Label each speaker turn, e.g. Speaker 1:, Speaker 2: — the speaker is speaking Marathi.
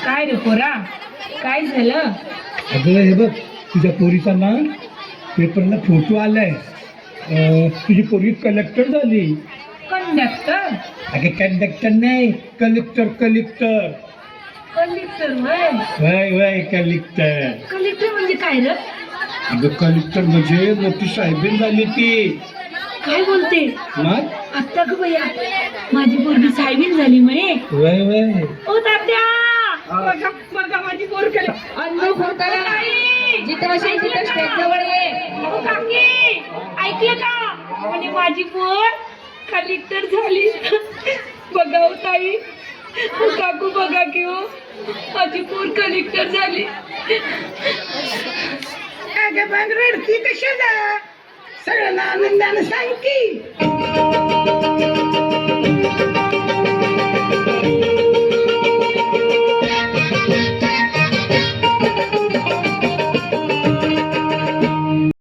Speaker 1: काय रे पोरा, काय झालं?
Speaker 2: अगं हे बघ, तुझ्या पोरीचा ना पेपरला फोटो आलाय. तुझी पोरगी कलेक्टर झाली.
Speaker 1: कंडक्टर?
Speaker 2: अगे कंडक्टर नाही, कलेक्टर कलेक्टर.
Speaker 1: कलेक्टर वय?
Speaker 2: वय वय कलेक्टर.
Speaker 1: कलेक्टर म्हणजे काय रे?
Speaker 2: अगं कलेक्टर म्हणजे मोठी साहेबीन झाली ती.
Speaker 1: काय बोलते?
Speaker 2: मग
Speaker 1: आत्ता ग बया, माझी पोरगी साहेबीन झाली म्हणे.
Speaker 2: वय वय.
Speaker 1: ओ तात्या, बघा बघा माझी पोर केलं.
Speaker 3: अन्न फोडताना नाही, जिथं असेल तिथं स्टेज जवळ ये.
Speaker 1: ओ काकी, ऐकलं का? म्हणजे माझी पोर कलेक्टर झाली. बघा हो ताई, ओ काकू बघा की हो, माझी पोर कलेक्टर झाली.
Speaker 4: अगं मग रडती कशाला? सगळ्यांना आनंदानं सांग की.